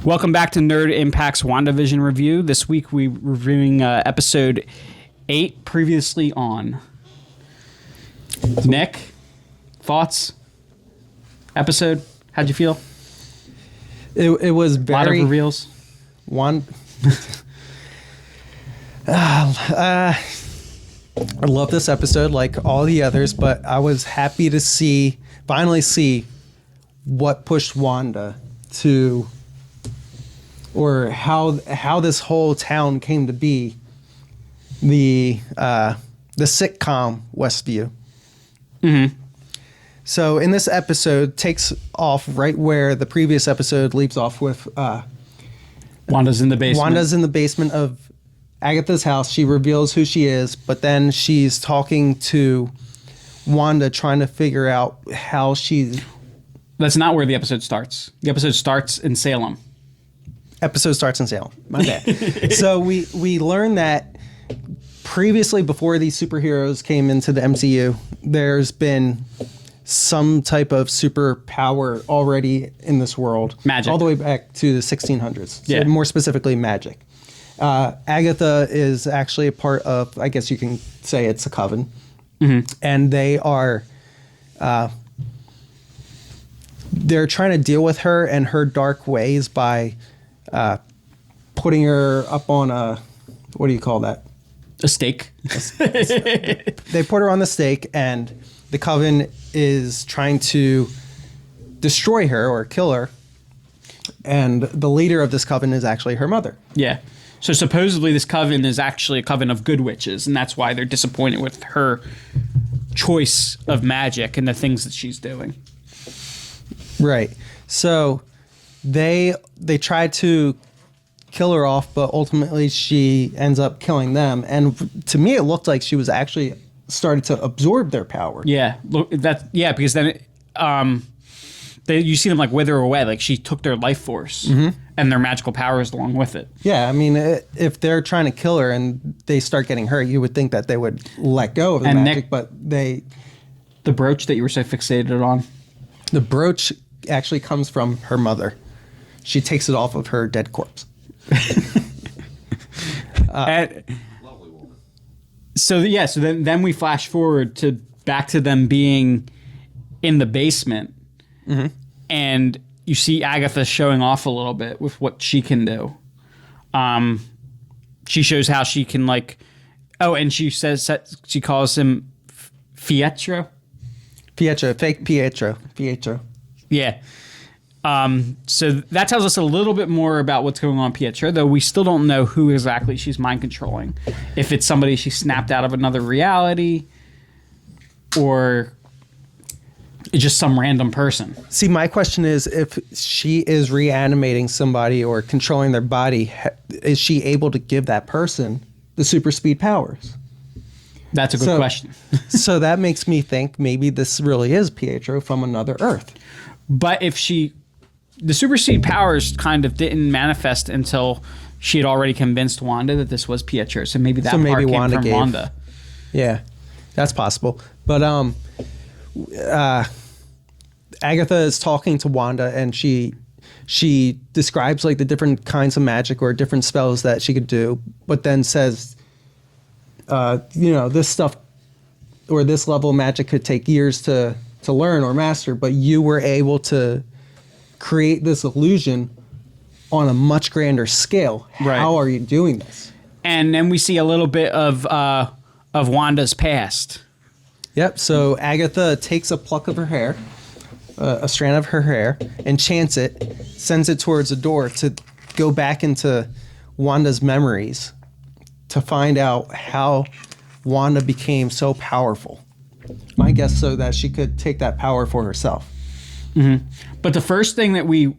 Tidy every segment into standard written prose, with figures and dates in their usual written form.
Welcome back to Nerd Impact's WandaVision review. This week we're reviewing episode 8, previously on. Nick, thoughts? Episode? How'd you feel? It was very... A lot of reveals? I love this episode like all the others, but I was happy to finally see what pushed Wanda to... or how this whole town came to be the sitcom WestView. Mm-hmm. So in this episode, takes off right where the previous episode leaves off with Wanda's in the basement. Wanda's in the basement of Agatha's house. She reveals who she is, but then she's talking to Wanda, trying to figure out how she's... That's not where the episode starts. The episode starts in Salem. Episode starts in Salem. My bad. So we learned that previously, before these superheroes came into the MCU, there's been some type of superpower already in this world. Magic. All the way back to the 1600s. So Yeah. more specifically, magic. Agatha is actually a part of, I guess you can say it's a coven. Mm-hmm. And they are... they're trying to deal with her and her dark ways by... putting her up on a, what do you call that? A stake. They put her on the stake, and the coven is trying to destroy her or kill her. And the leader of this coven is actually her mother. Yeah. So supposedly this coven is actually a coven of good witches, and that's why they're disappointed with her choice of magic and the things that she's doing. Right. So they try to kill her off, but ultimately she ends up killing them. And to me, it looked like she was actually started to absorb their power. Yeah, because then you see them like wither away, like she took their life force and their magical powers along with it. Yeah, I mean, if they're trying to kill her and they start getting hurt, you would think that they would let go of the magic, but they... The brooch that you were so fixated on? The brooch actually comes from her mother. She takes it off of her dead corpse. Lovely woman. So then we flash forward to back to them being in the basement, and you see Agatha showing off a little bit with what she can do. She shows how she can and she says that she calls him Pietro. Fake Pietro. Yeah. So that tells us a little bit more about what's going on Pietro, though we still don't know who exactly she's mind controlling. If it's somebody she snapped out of another reality, or it's just some random person. See, my question is, if she is reanimating somebody or controlling their body, is she able to give that person the super speed powers? That's a good question. So that makes me think maybe this really is Pietro from another Earth. But if the super speed powers kind of didn't manifest until she had already convinced Wanda that this was Pietro. So maybe that part came from Wanda. Yeah, that's possible. But Agatha is talking to Wanda, and she describes like the different kinds of magic or different spells that she could do, but then says, this stuff or this level of magic could take years to learn or master, but you were able to create this illusion on a much grander scale. Right. How are you doing this? And then we see a little bit of Wanda's past. Yep. So Agatha takes a pluck of her hair, a strand of her hair, enchants it, sends it towards a door to go back into Wanda's memories to find out how Wanda became so powerful. My guess, so that she could take that power for herself. Mm-hmm. But the first thing that we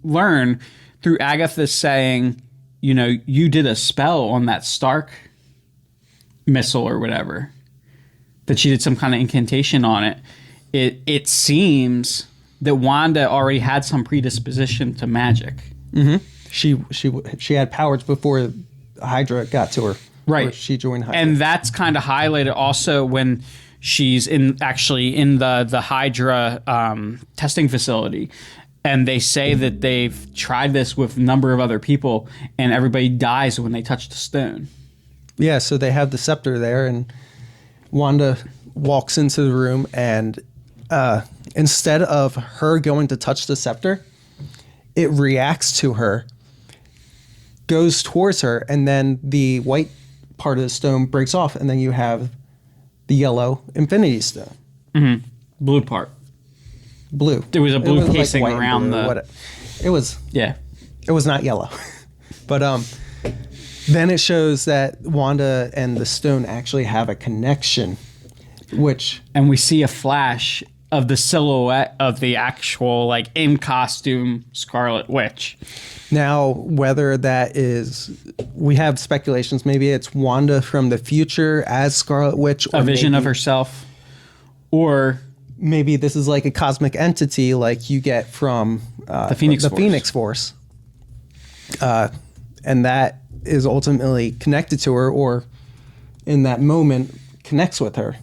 learn through Agatha saying, you did a spell on that Stark missile or whatever, that she did some kind of incantation on it. It seems that Wanda already had some predisposition to magic. Mm-hmm. She had powers before Hydra got to her. Right. She joined Hydra. And that's kind of highlighted also when she's in the Hydra testing facility. And they say that they've tried this with a number of other people, and everybody dies when they touch the stone. Yeah, so they have the scepter there, and Wanda walks into the room, and instead of her going to touch the scepter, it reacts to her, goes towards her, and then the white part of the stone breaks off, and then you have the yellow Infinity Stone. Mm-hmm. Blue part. Blue. There was a blue like casing white and around blue, it was. Yeah. It was not yellow. But then it shows that Wanda and the stone actually have a connection, and we see a flash of the silhouette of the actual, like, in costume Scarlet Witch. Now, whether that is, we have speculations. Maybe it's Wanda from the future as Scarlet Witch, or a vision of herself, or maybe this is like a cosmic entity, like you get from the Phoenix Force, and that is ultimately connected to her, or in that moment connects with her.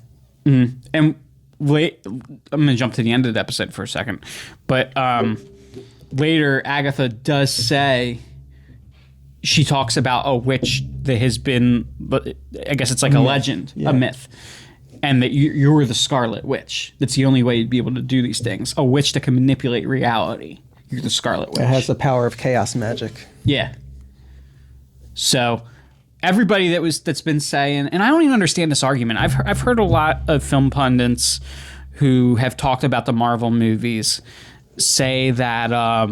Mm-hmm. And wait, I'm going to jump to the end of the episode for a second, but later Agatha does say, she talks about a witch that has been, but I guess it's like a legend, a myth. And that you're the Scarlet Witch. That's the only way you'd be able to do these things. A witch that can manipulate reality. You're the Scarlet Witch. It has the power of chaos magic. Yeah. So everybody that's been saying, and I don't even understand this argument. I've heard a lot of film pundits who have talked about the Marvel movies say that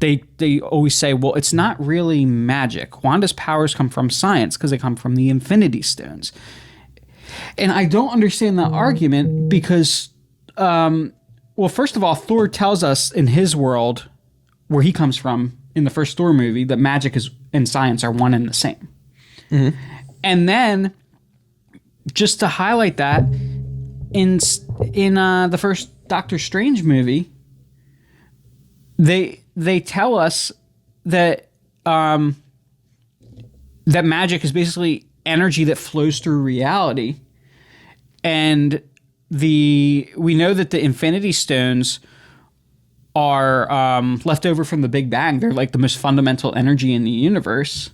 they always say, well, it's not really magic. Wanda's powers come from science because they come from the Infinity Stones. And I don't understand that argument because, well, first of all, Thor tells us in his world, where he comes from in the first Thor movie, that magic and science are one and the same. Mm-hmm. And then, just to highlight that, in the first Doctor Strange movie, they tell us that that magic is basically energy that flows through reality. And we know that the Infinity Stones are left over from the Big Bang. They're like the most fundamental energy in the universe.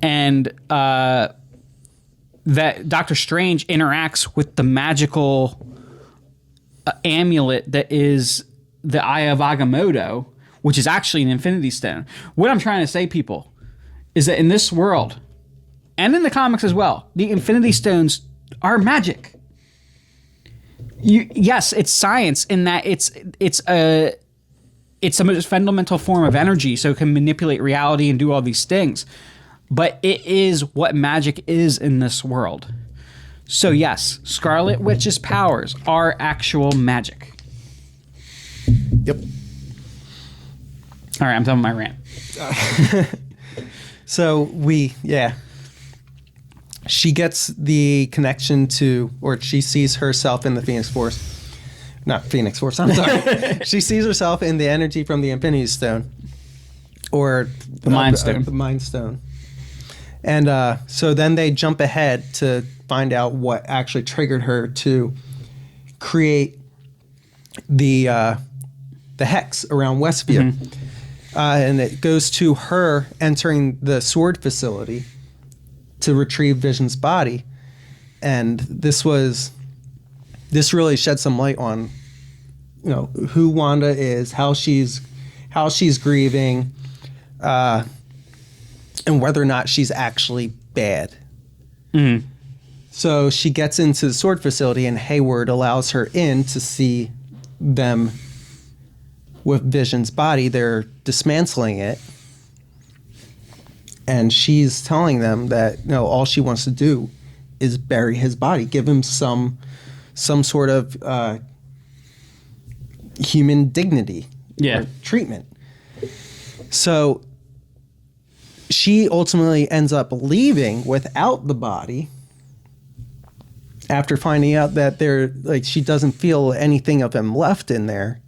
And that Doctor Strange interacts with the magical amulet that is the Eye of Agamotto, which is actually an Infinity Stone. What I'm trying to say, people, is that in this world, and in the comics as well, the Infinity Stones are magic. Yes, it's science in that it's a most fundamental form of energy, so it can manipulate reality and do all these things. But it is what magic is in this world. So yes, Scarlet Witch's powers are actual magic. Yep. All right, I'm done with my rant. So she gets the connection to, or she sees herself in the Phoenix Force. Not Phoenix Force, I'm sorry. She sees herself in the energy from the Infinity Stone. Or the Mind Stone. The Mind Stone. And so then they jump ahead to find out what actually triggered her to create the hex around WestView. Mm-hmm. And it goes to her entering the sword facility to retrieve Vision's body. And this really shed some light on, who Wanda is, how she's grieving, and whether or not she's actually bad. Mm-hmm. So she gets into the sword facility, and Hayward allows her in to see them with Vision's body. They're dismantling it. And she's telling them that all she wants to do is bury his body, give him some sort of human dignity, or treatment. So she ultimately ends up leaving without the body after finding out that she doesn't feel anything of him left in there.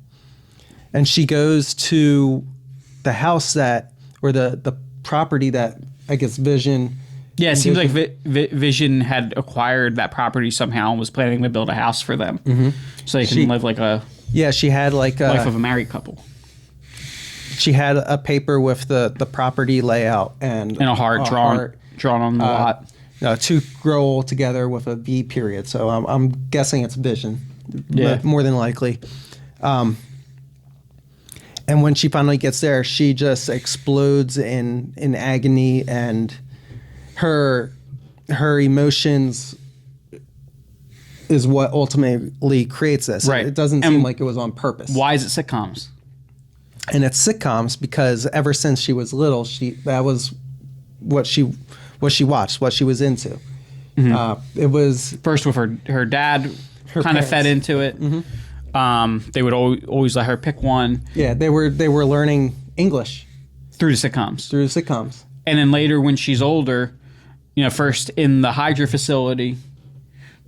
And she goes to the house or the property that I guess Vision. Yeah, it seems like Vision had acquired that property somehow and was planning to build a house for them, so they can live like a Yeah, she had like Life of a Married Couple. she had a paper with the property layout and And a heart drawn on the lot. two grow old together with a V period. So I'm guessing it's Vision, Yeah. more than likely. And when she finally gets there, she just explodes in agony, and her emotions is what ultimately creates this. Right. It doesn't And seem like it was on purpose. Why is it sitcoms? And it's sitcoms because ever since she was little, that was what she watched, what she was into. It was First with her dad Her kind of fed parents. into it. They would always let her pick one yeah, they were learning English through the sitcoms. through sitcoms. And then later when she's older, first in the Hydra facility,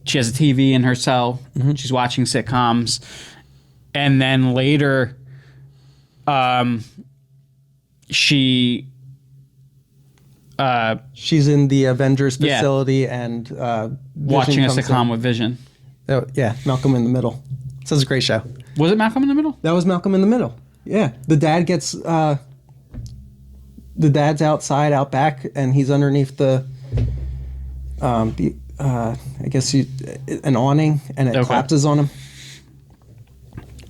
she has a TV in her cell. She's watching sitcoms. And then later, she... She's in the Avengers Yeah. facility and watching a Vision sitcom comes in. with Vision. Oh, yeah, Malcolm in the Middle. So it's a great show. Was it Malcolm in the Middle? That was Malcolm in the Middle. Yeah, the dad gets the dad's outside out back, and he's underneath I guess an awning, and it Okay. collapses on him.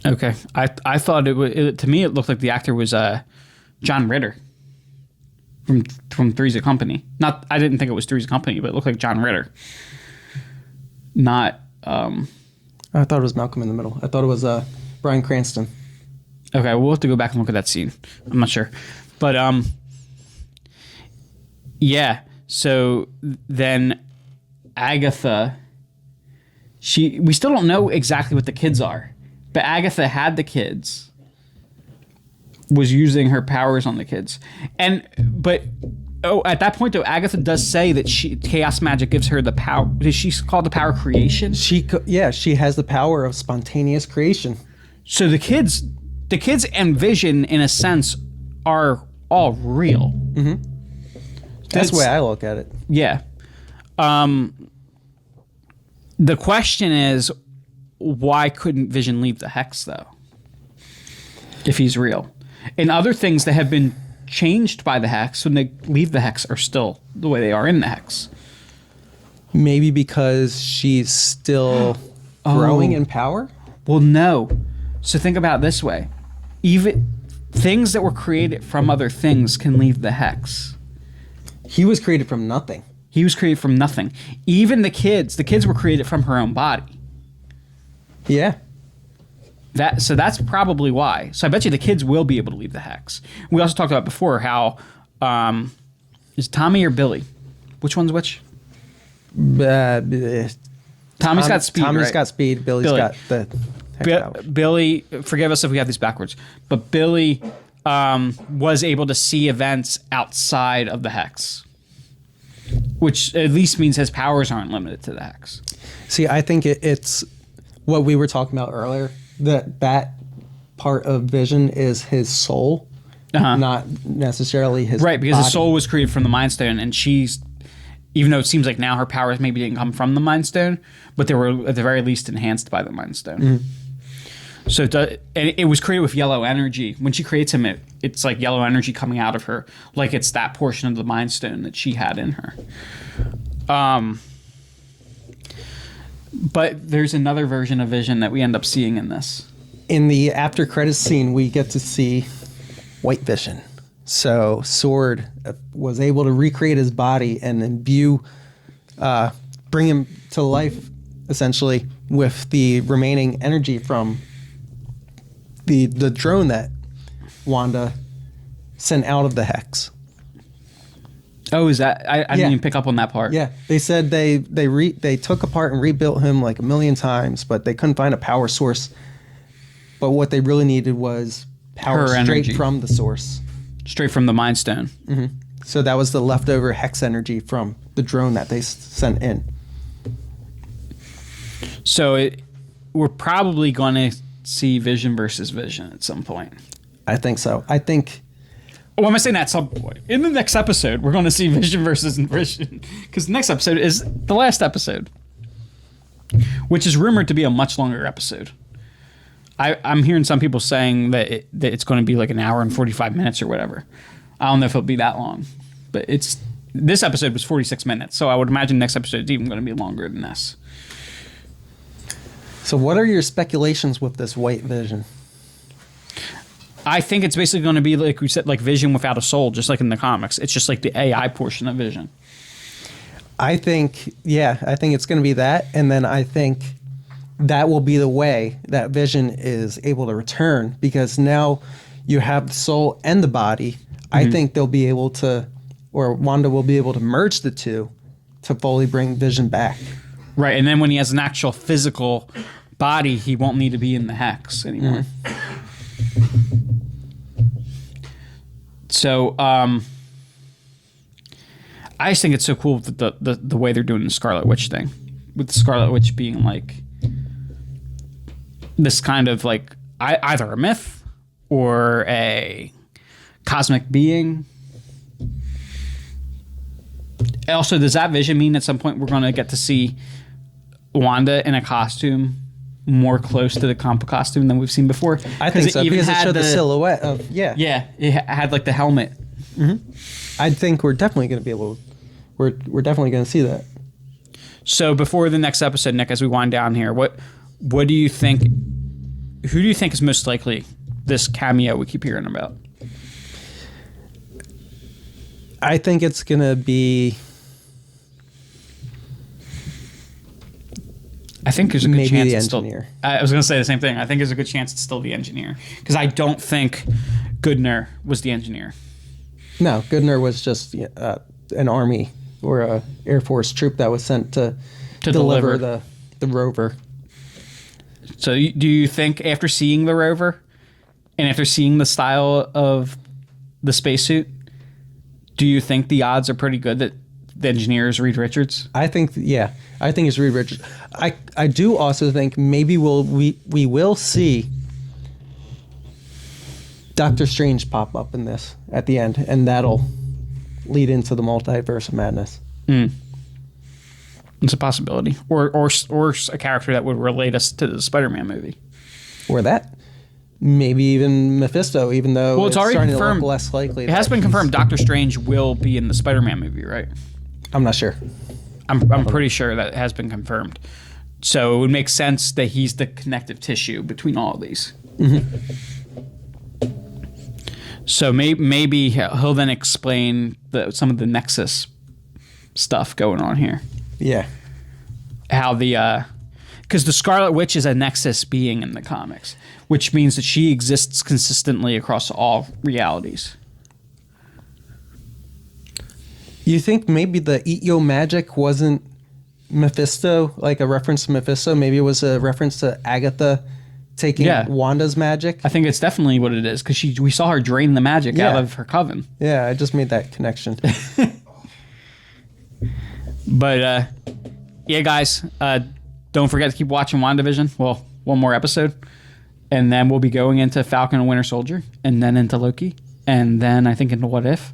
Okay. I thought to me it looked like the actor was John Ritter from Three's a Company. I didn't think it was Three's a Company, but it looked like John Ritter. Not I thought it was Malcolm in the Middle. I thought it was Bryan Cranston. okay, we'll have to go back and look at that scene. I'm not sure. But yeah, so then Agatha, we still don't know exactly what the kids are, but Agatha had the kids, was using her powers on the kids. At that point though, Agatha does say that chaos magic gives her the power. Is she called the power creation? She has the power of spontaneous creation. So the kids and Vision, in a sense, are all real. Mm-hmm. That's the way I look at it. Yeah. The question is, why couldn't Vision leave the hex, though? If he's real. And other things that have been changed by the hex, when they leave the hex, are still the way they are in the hex. Maybe because she's still growing in power? Well, no. So think about it this way. Even things that were created from other things can leave the hex. He was created from nothing. He was created from nothing. Even the kids were created from her own body. Yeah. So that's probably why. So I bet you the kids will be able to leave the hex. We also talked about before how is Tommy or Billy? Which one's which? Tommy's got speed. Tommy's right? got speed. Billy's Billy. got the hex powers. Billy, forgive us if we have these backwards, but Billy was able to see events outside of the hex, which at least means his powers aren't limited to the hex. See, I think it's what we were talking about earlier. That part of Vision is his soul, not necessarily his right, because body. his soul was created from the Mind Stone, and even though it seems like now her powers maybe didn't come from the Mind Stone, but they were at the very least enhanced by the Mind Stone. Mm-hmm. So it was created with yellow energy. When she creates him, it's like yellow energy coming out of her, like it's that portion of the Mind Stone that she had in her. But there's another version of Vision that we end up seeing in this. In the after credits scene, we get to see White Vision. So Sword was able to recreate his body and imbue, bring him to life, essentially, with the remaining energy from the drone that Wanda sent out of the hex. Oh, is that? I didn't even pick up on that part. Yeah, they said they took apart and rebuilt him like 1,000,000 times, but they couldn't find a power source. But what they really needed was power Her straight energy. from the source. Straight from the Mind Stone. So that was the leftover hex energy from the drone that they sent in. So we're probably going to see Vision versus Vision at some point. I think so. I think Well, am I saying at some point? In the next episode, we're going to see Vision versus Vision. Because the next episode is the last episode. Which is rumored to be a much longer episode. I'm hearing some people saying that it's going to be like an hour and 45 minutes or whatever. I don't know if it'll be that long, but this episode was 46 minutes, so I would imagine next episode is even going to be longer than this. So what are your speculations with this white vision? I think it's basically going to be, like we said, like Vision without a soul, just like in the comics. It's just like the AI portion of Vision. I think it's going to be that, and then I think that will be the way that Vision is able to return, because now you have the soul and the body. I think they'll be able to, or Wanda will be able to merge the two to fully bring Vision back. Right, and then when he has an actual physical body, he won't need to be in the hex anymore. So, I just think it's so cool that the way they're doing the Scarlet Witch thing, with the Scarlet Witch being like this kind of like either a myth or a cosmic being. Also, does that Vision mean at some point we're going to get to see Wanda in a costume more close to the comic costume than we've seen before? I think so, because it showed the silhouette of, Yeah, it had like the helmet. I think we're definitely going to be able to, we're definitely going to see that. So before the next episode, Nick, as we wind down here, what do you think, who do you think is most likely this cameo we keep hearing about? I think it's going to be... I think there's a good maybe chance the it's engineer. I was going to say the same thing. I think there's a good chance it's still the engineer, because I don't think Goodner was the engineer. No, Goodner was just an army or a Air Force troop that was sent to deliver the rover. So do you think after seeing the rover and after seeing the style of the spacesuit, do you think the odds are pretty good that the engineer is Reed Richards? I think it's Reed Richards. I do also think maybe we will see Doctor Strange pop up in this at the end, and that'll lead into the multiverse of madness. It's a possibility, or a character that would relate us to the Spider-Man movie, or that. Maybe even Mephisto, even though it's already starting confirmed. to look less likely. It has been confirmed Doctor Strange will be in the Spider-Man movie, right? I'm not sure. I'm pretty sure that has been confirmed. So it would make sense that he's the connective tissue between all of these. So maybe he'll then explain some of the Nexus stuff going on here. Yeah. How because the Scarlet Witch is a Nexus being in the comics, which means that she exists consistently across all realities. You think maybe the Eat Yo magic wasn't Mephisto, like a reference to Mephisto? Maybe it was a reference to Agatha taking Wanda's magic? I think it's definitely what it is, because we saw her drain the magic out of her coven. Yeah, I just made that connection. But, yeah, guys, don't forget to keep watching WandaVision. Well, one more episode. And then we'll be going into Falcon and Winter Soldier, and then into Loki, and then I think into What If.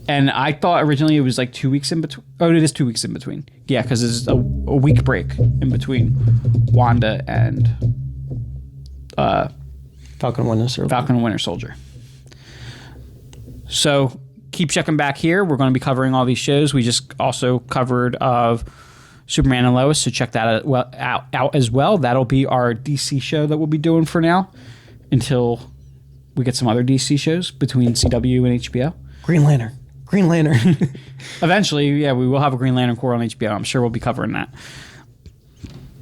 And I thought originally it was like 2 weeks in between. Oh, it is 2 weeks in between. Yeah, because there's a week break in between Wanda and Falcon and Winter Soldier. So keep checking back here. We're going to be covering all these shows. We just also covered of Superman and Lois, so check that out as well. That'll be our DC show that we'll be doing for now until we get some other DC shows between CW and HBO. Green Lantern. Eventually, yeah, we will have a Green Lantern Corps on HBO. I'm sure we'll be covering that.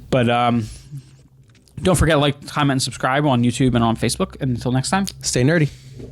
But don't forget to like, comment, and subscribe on YouTube and on Facebook. And until next time, stay nerdy.